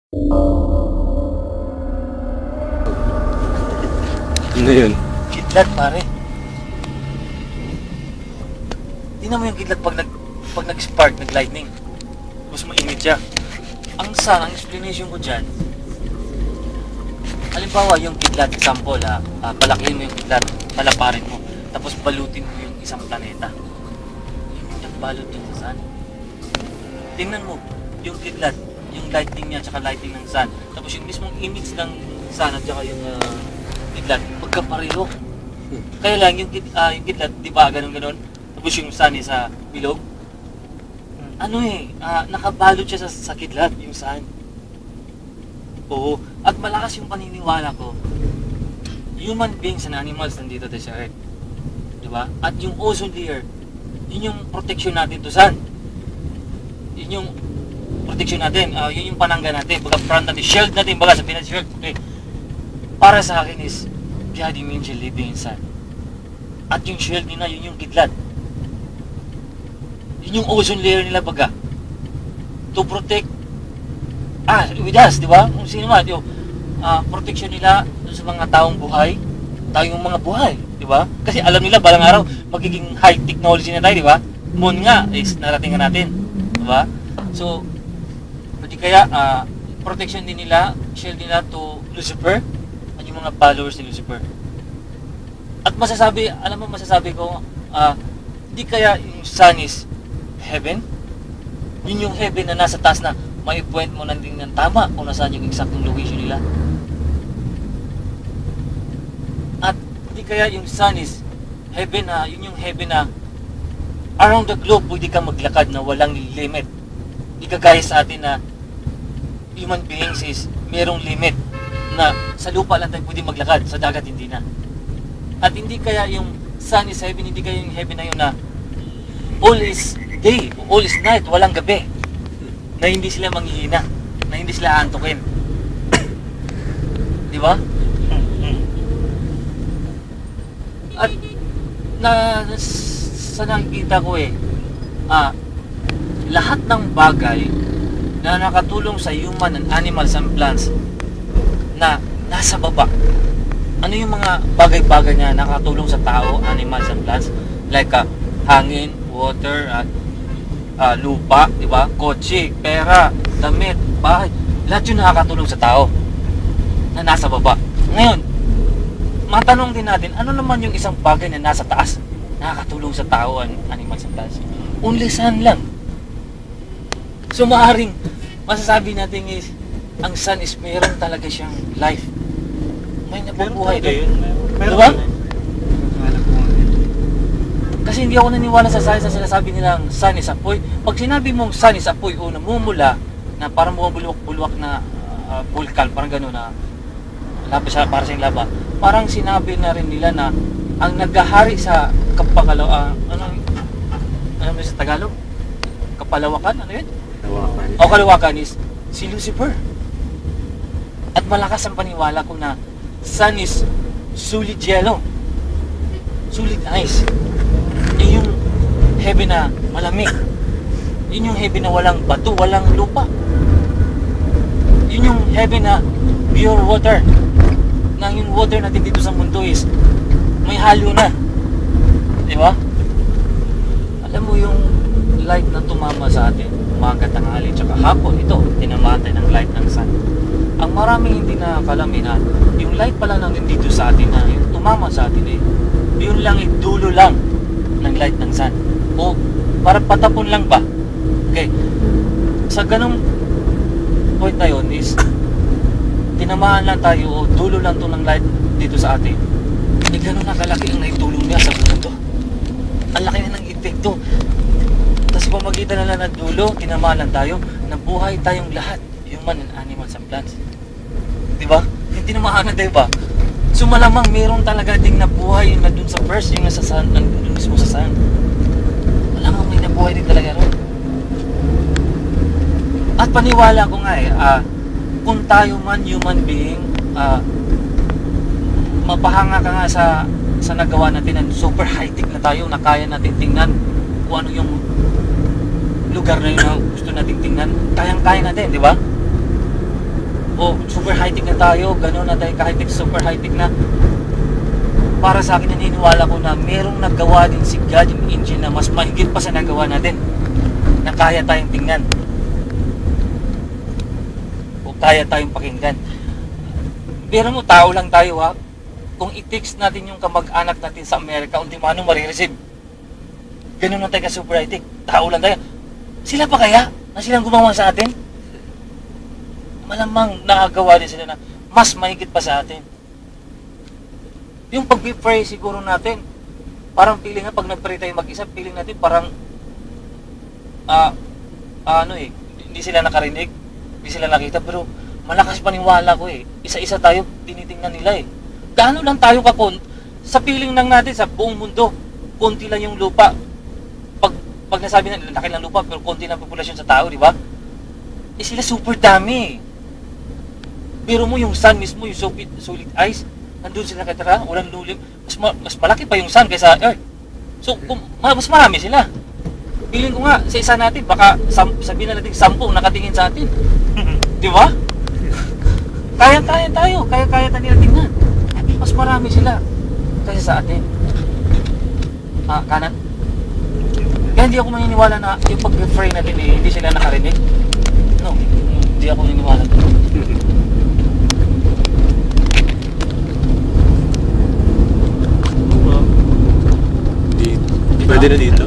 Ano yun? Kidlat, pare. Tingnan mo yung kidlat pag nag-spark, nag-lightning. Tapos mainit siya. Ang explanation ko dyan, halimbawa yung kidlat, example palakihin mo yung kidlat, palaparin mo, tapos balutin mo yung isang planeta. Nagbalot yung sun. Tingnan mo, yung kidlat, yung lightning niya, tsaka lightning ng sun. Tapos yung mismong image ng sun at tsaka yung kidlat, magkapareho. Kaya lang, yung kidlat, di ba, ganun-ganun? Tapos yung sun sa bilog. Nakabalot siya sa kidlat, yung sun. Oo. At malakas yung paniniwala ko. Human beings and animals nandito sa Earth. Diba? At yung ozone layer, yun yung protection natin to sun. Yun yung protection natin. Yun yung panangga natin. Baga front natin, shield natin. Baga sa Pinas shield. Okay. Para sa akin is, God means living in sun. At yung shield nila, yun yung kidlat. Yun yung ozone layer nila baga. To protect with us, di ba? Kung sino man, yung protection nila sa mga taong buhay, tayong mga buhay, di ba? Kasi alam nila balang araw magiging high technology na tayo, di ba? Moon nga is narating natin, di ba? So, pwede kaya protection din nila, shield nila to Lucifer at yung mga followers ni Lucifer. At masasabi ko, di kaya yung sun is heaven? Yun yung heaven na nasa taas na may point mo nanding ng tama kung nasaan yung exactong location nila. At di kaya yung sun is heaven yun yung heaven na around the globe pwede kang maglakad na walang limit. Di kagaya sa atin na human beings is merong limit na sa lupa lang tayo pwede maglakad, sa dagat hindi na. At hindi kaya yung sun is heaven, hindi kaya yung heaven na yun na all is day, all is night, walang gabi. Na hindi sila manghihina, na hindi sila antukin. Di ba? At sa nakikita ko lahat ng bagay na nakatulong sa human and animals and plants na nasa baba. Ano yung mga bagay-bagay na nakatulong sa tao, animals and plants? Like hangin, water, at lupa, di ba? Kotse, pera, damit, bahay. Lahat yun nakakatulong sa tao na nasa baba. Ngayon, matanong din natin, ano naman yung isang bagay na nasa taas nakakatulong sa tao, animals and plants? Only sun lang. So maaaring masasabi natin is ang sun is meron talaga siyang life. May nabubuhay doon. Diba? Kasi hindi ako naniwala sa science na sinasabi nilang sun is apoy. Pag sinabi mong sun is apoy o namumula na parang bumubulwak-bulwak na vulkan, parang gano'n na laba siya, para siyang laba. Parang sinabi na rin nila na ang naghahari sa ano sa Tagalog? Kapalawakan? Ano yun? O kalawakan is si Lucifer. At malakas ang paniwala ko na sun is solid yellow, solid ice. Yun yung heaven na malamig. Yun yung heaven na walang bato, walang lupa. Yun yung heaven na pure water. Na yung water natin dito sa mundo is may halo na. Di ba? Alam mo yung light na tumama sa atin, umaga, tanghali, tsaka hapon, ito, tinamatay ng light ng sun. Ang maraming hindi nakakalam na yung light pala nang dito sa atin na yung tumama sa atin yun lang dulo lang ng light ng sun. O para patapon lang ba? Okay. Sa ganung point na yun is tinamaan lang tayo o dulo lang to ng light dito sa atin. Gano'n na kalaki ang naitulong niya sa mundo. Ang laki na ng epekto. Tapos pamagitan na lang ng dulo, tinamaan lang tayo, nabuhay tayong lahat, human and animals and plants. Diba? Yung tinamaan na tayo ba? So malamang meron talaga ding nabuhay yung na dun sa first, yung nasa sun, dun mismo sa sun. Malamang may nabuhay din talaga ron. At paniwala ko nga kung tayo man human being, mapahanga ka nga sa nagawa natin na super high-tech na tayo, na kaya natin tingnan kung ano yung lugar na yun na gusto natin tingnan. Kayang-kaya natin, di ba? super high-tech na tayo, gano'n na tayo ka-high-tech, super high-tech na. Para sa akin, naniniwala ko na merong nagawa din si God yung engine na mas mahigit pa sa nagawa natin. Na kaya tayong tingnan. O kaya tayong pakinggan. Pero mo, tao lang tayo ha. Kung i-text natin yung kamag-anak natin sa Amerika, hindi man marireceive. Ganun na tayo ka super high-tech. Tao lang tayo. Sila pa kaya na silang gumawa sa atin? Malamang nakagawa din sila na mas mahigit pa sa atin. Yung pag-pray siguro natin, parang feeling na pag nag-pray tayo mag-isa, feeling natin parang hindi sila nakarinig, hindi sila nakita, pero malakas paniwala ko eh. Isa-isa tayo, tinitingnan nila eh. Gaano lang tayo sa feeling lang natin sa buong mundo, konti lang yung lupa. Pag nasabi na laki lang lupa, pero konti lang populasyon sa tao, di ba? Eh sila super dami. Pero mo yung sun mismo, yung solid ice, nandun sila katira, walang lulim. Mas malaki pa yung sun kaysa earth. So, mas marami sila. Feeling ko nga, sa isa natin, baka sabihin na natin 10 nakatingin sa atin. Di ba? Kaya tayo, kaya tayo tingnan. Mas marami sila kaysa sa atin. Kanan. Kaya hindi ako maniniwala na yung pag-pray natin hindi sila nakarinig. No, hindi ako maniniwala. Pwede na dito?